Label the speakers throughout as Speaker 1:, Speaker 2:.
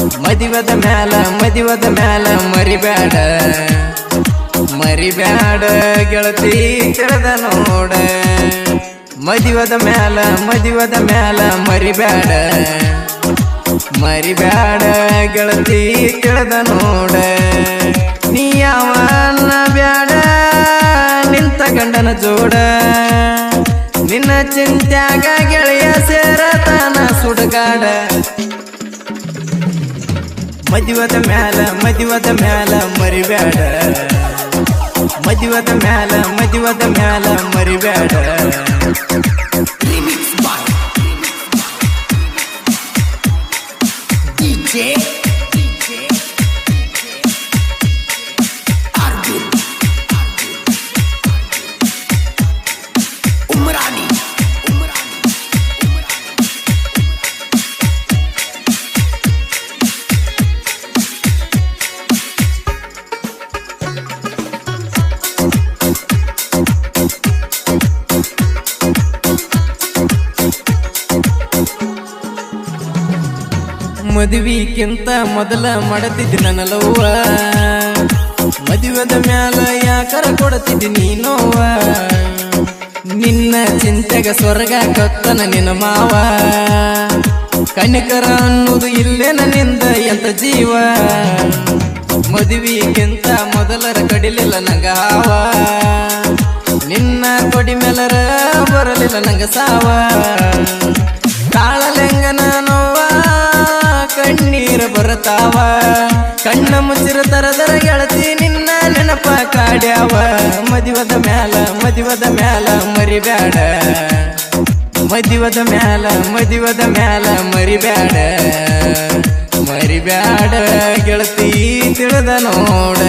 Speaker 1: ಮದಿವದ ಮ್ಯಾಲ ಮರಿಬ್ಯಾಡ ಗೆಳತಿ ತಿಳಿದ ನೋಡ ಮದಿವದ ಮ್ಯಾಲ ಮರಿಬ್ಯಾಡ ಗೆಳತಿ ತಿಳಿದ ನೋಡ ನೀ ಯಾವನ್ನ ಬ್ಯಾಡ ನಿಂತ ಗಂಡನ ಜೋಡ ನಿನ್ನ ಚಿಂತ್ಯಾಗ ಗೆಳೆಯ ಸೇರತಾನ ಸುಡಗಾಡ ಮದಿವದ ಮ್ಯಾಲ ಮರಿಬ್ಯಾಡ ಮದಿವದ ಮ್ಯಾಲ ಮರಿಬ್ಯಾಡ ಮದುವಿಕ್ಕಿಂತ ಮೊದಲ ಮಾಡತಿದ್ದಿ ನನ್ನ ಲವ್ವ ಮದುವೆದ ಮ್ಯಾಲ ಯಾಕರ ಕೊಡತಿದ್ದಿ ನೀನೋವ ನಿನ್ನ ಚಿಂತೆಗ ಸ್ವರ್ಗ ಕತ್ತನ ನಿನ್ನ ಮಾವ ಕಣ್ಣಿಕರ ಅನ್ನೋದು ಇಲ್ಲೇ ನನ್ನಿಂದ ಎಂತ ಜೀವ ಮದುವಿಗಿಂತ ಮೊದಲರ ಕಡಿಲಿಲ್ಲ ನಂಗ ಹಾವ ನಿನ್ನ ಕೊಡಿ ಮೇಲರ ಬರಲಿಲ್ಲ ನಂಗ ಸಾವ ತಾಳಲೆಂಗನ ನೋವ ಕಣ್ಣೀರು ಬರ್ತಾವ ಕಣ್ಣ ಮುಚ್ಚಿರ ತರದರ ಗೆಳತಿ ನಿನ್ನ ನೆನಪ ಕಾಡ್ಯಾವ ಮದಿವದ ಮ್ಯಾಲ ಮರಿಬ್ಯಾಡ ಮದಿವದ ಮ್ಯಾಲ ಮರಿಬ್ಯಾಡ ಗೆಳತಿ ತಿಳಿದ ನೋಡ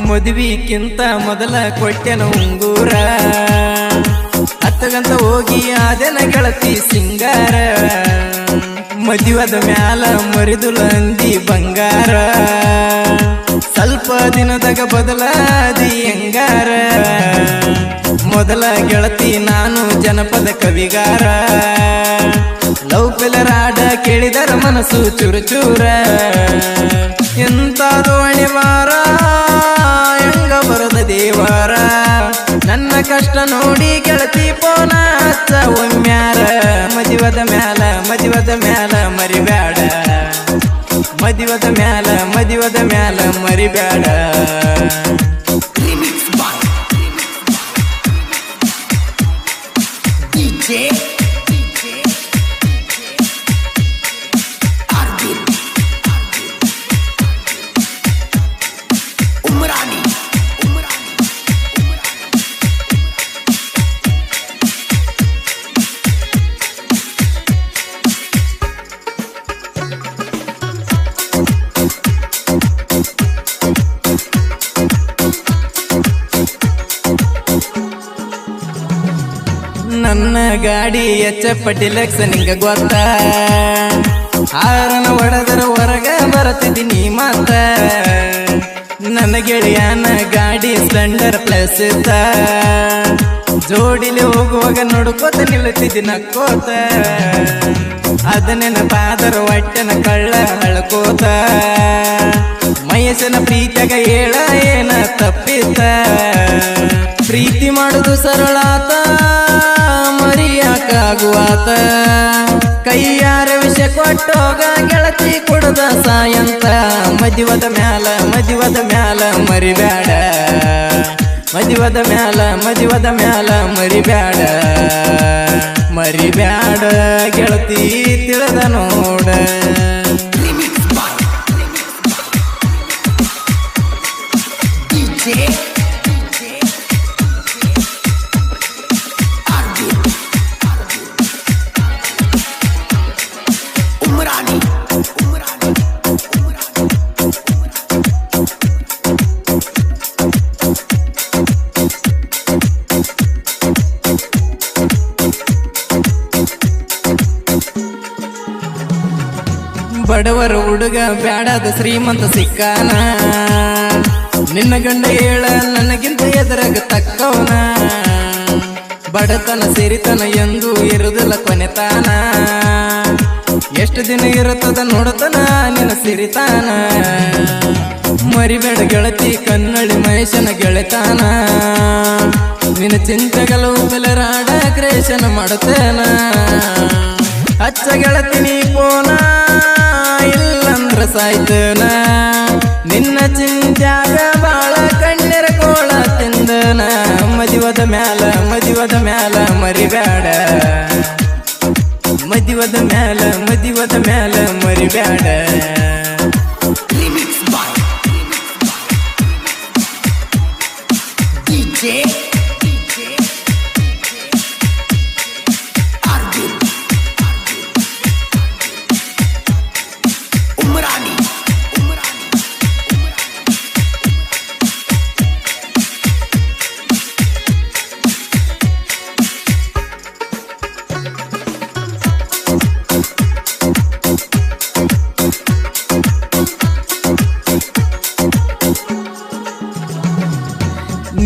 Speaker 1: ಮದುವಿಕ್ಕಿಂತ ಮೊದಲ ಕೊಟ್ಟೆನ ಉಂಗೂರ ಹತ್ತಗಂತ ಹೋಗಿ ಆದೆನ ಗೆಳತಿ ಸಿಂಗಾರ ಮದುವದ ಮ್ಯಾಲ ಮರಿದುಲ ಅಂದಿ ಬಂಗಾರ ಸ್ವಲ್ಪ ದಿನದಾಗ ಬದಲಾದಿ ಹೆಂಗಾರ ಮೊದಲ ಗೆಳತಿ ನಾನು ಜನಪದ ಕವಿಗಾರ ಲವ್ ಪಿಲರಾಡ ಕೇಳಿದರ ಮನಸ್ಸು ಚೂರ ಎಂತಾದು ಅಣಿವಾರ ಹೆಂಗ ಬರದ ದೇವಾರ ನನ್ನ ಕಷ್ಟ ನೋಡಿ ಗೆಳತಿ ಪೋನ ಹಚ್ಚ ಒಮ್ಮ್ಯಾರ ಮದಿವದ ಮ್ಯಾಲ ಮರಿಬ್ಯಾಡ ಮದಿವದ ಮ್ಯಾಲ ಮರಿಬ್ಯಾಡ ನನ್ನ ಗಾಡಿ ಎಚ್ಚಪಟ್ಟಿಲಕ್ಸ ನಿಂಗ ಗೊತ್ತ ಹಾರನ ಹೊಡೆದರ ಹೊರಗ ಬರತಿದ್ದೀನಿ ಮಾತ ನನ್ನ ಗೆಳೆಯನ ಗಾಡಿ ಸ್ಪ್ಲೆಂಡರ್ ಪ್ಲಸ್ ಇತ್ತ ಜೋಡಿಲಿ ಹೋಗುವಾಗ ನೋಡ್ಕೋತ ನಿಲ್ಲುತ್ತಿದ್ದಿ ನಕ್ಕೋತ ಅದ ನೆನಪಾದರ ಹೊಟ್ಟೆನ ಕಳ್ಳ ಹಳ್ಕೋತ ಮಹೇಶನ ಪ್ರೀತಿಯಾಗ ಹೇಳ ಏನ ತಪ್ಪಿತ ಪ್ರೀತಿ ಮಾಡುದು ಸರಳಾತ ಮರಿಯಾಕಾಗುವಾತ ಕೈಯಾರ ವಿಷ ಕೊಟ್ಟೋಗ ಗೆಳತಿ ಕೊಡದ ಸಾಯಂತ ಮದಿವದ ಮ್ಯಾಲ ಮರಿಬ್ಯಾಡ ಮದಿವದ ಮ್ಯಾಲ ಮರಿಬ್ಯಾಡ ಗೆಳತಿ ತಿಳಿದ ನೋಡ
Speaker 2: Umrani
Speaker 1: ಬಡವರ ಹುಡುಗ ಬ್ಯಾಡದ ಶ್ರೀಮಂತ ಸಿಕ್ಕಾನ ನಿನ್ನ ಗಂಡ ಹೇಳ ನನಗಿಂತ ಎದುರಾಗ ತಕ್ಕವನ ಬಡತನ ಸಿರಿತನ ಎಂದು ಇರುದಿಲ್ಲ ಕೊನೆತಾನ ಎಷ್ಟು ದಿನ ಇರುತ್ತದ ನೋಡತನ ನಿನ್ನ ಸಿರಿತಾನ ಮರಿಬೇಡ ಗೆಳತಿ ಕನ್ನಡಿ ಮಹೇಶನ ಗೆಳೆತಾನ ನಿನ್ನ ಚಿಂತೆಗಳು ಬೆಲರಾಡ ಕ್ರೇಷನ ಮಾಡುತ್ತೇನ ಹಚ್ಚ ಗೆಳತಿ ನೀ ಪೋನ ಇಲ್ಲಂದ್ರ ಸಾಯ್ತನ ನಿನ್ನ ಚಿಂತ್ಯಾಗ ಬಾಳ ಕಣ್ಣೀರ ಕೋಳ ತಿಂದನ ಮದಿವದ ಮ್ಯಾಲ ಮರಿಬ್ಯಾಡ ಮದಿವದ ಮ್ಯಾಲ ಮರಿಬ್ಯಾಡ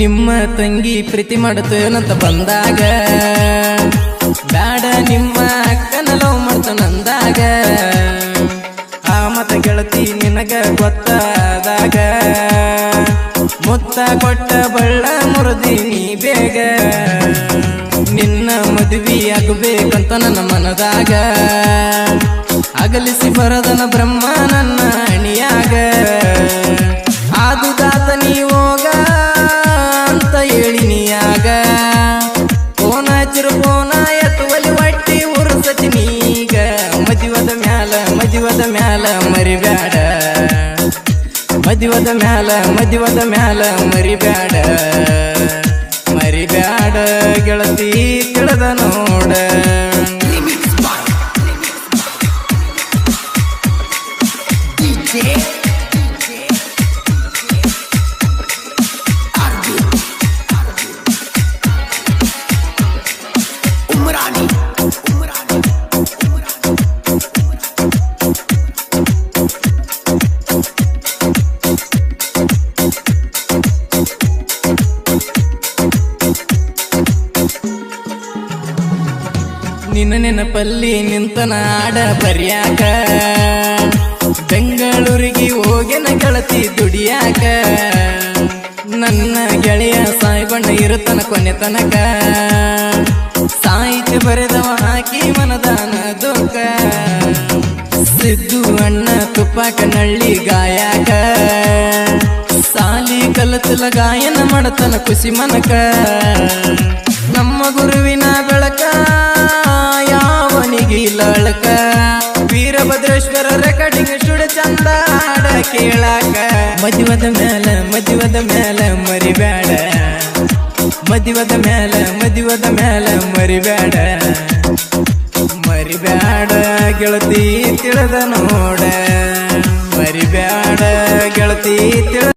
Speaker 1: ನಿಮ್ಮ ತಂಗಿ ಪ್ರೀತಿ ಮಾಡುತ್ತೇನಂತ ಬಂದಾಗ ಬ್ಯಾಡ ನಿಮ್ಮ ಅಕ್ಕನ ಲವ್ ಮಾಡ್ತಾನಂದಾಗ ಆ ಮತ ಗೆಳತಿ ನಿನಗ ಗೊತ್ತಾದಾಗ ಮುತ್ತ ಕೊಟ್ಟ ಬಳ್ಳ ಮುರಿದಿ ನೀ ಬೇಗ ನಿನ್ನ ಮದುವೆ ಆಗಬೇಕಂತ ನನ್ನ ಮನದಾಗ ಅಗಲಿಸಿ ಬರದನ ಬ್ರಹ್ಮ ನನ್ನ ಅಣಿಯಾಗ ಆದುದಾತ ನೀ ಹೋಗ ಅಂತ ಹೇಳಿನಿಯಾಗ ಫೋನ ಚಿರುಪೋನ ಎತ್ತುವಲಿ ಒಟ್ಟಿ ಉರ್ಸತಿ ನೀಗ ಮದಿವದ ಮ್ಯಾಲ ಮರಿಬ್ಯಾಡ ಮದಿವದ ಮ್ಯಾಲ ಮರಿಬ್ಯಾಡ ಗೆಳತಿ ತಿಳಿದ ನೋಡ ನಿನ್ನ ನೆನಪಲ್ಲಿ ನಿಂತನ ಆಡ ಬರ್ಯಾಕ ಬೆಂಗಳೂರಿಗೆ ಹೋಗಿನ ಗೆಳತಿ ದುಡಿಯಾಕ ನನ್ನ ಗೆಳೆಯ ಸಾಯ್ಬಣ್ಣ ಇರುತ್ತನ ಕೊನೆ ತನಕ ಸಾಹಿತ್ಯ ಬರೆದವ ಹಾಕಿ ಮನದಾನ ದುಃಖ ಸಿದ್ದು ಅಣ್ಣ ತುಪ್ಪಾಕ ನಳ್ಳಿ ಗಾಯಕ ಸಾಲಿ ಕಲತಲ ಗಾಯನ ಮಾಡತನ ಖುಷಿ ಮನಕ ನಮ್ಮ ಗುರುವಿನ ಬೆಳಕ ಯಾವನಿಗಿಲ್ಲಳಕ ವೀರಭದ್ರೇಶ್ವರ ರೆಕಾರ್ಡಿಂಗ್ ಸ್ಟುಡಿಯೋ ಚಂದ ಹಾಡ ಕೇಳಾಕ ಮದಿವದ ಮ್ಯಾಲ ಮರಿಬ್ಯಾಡ ಮದಿವದ ಮ್ಯಾಲ ಮರಿಬ್ಯಾಡ ಗೆಳತಿ ತಿಳಿದ ನೋಡ ಮರಿಬ್ಯಾಡ ಗೆಳತಿ ತಿಳಿದ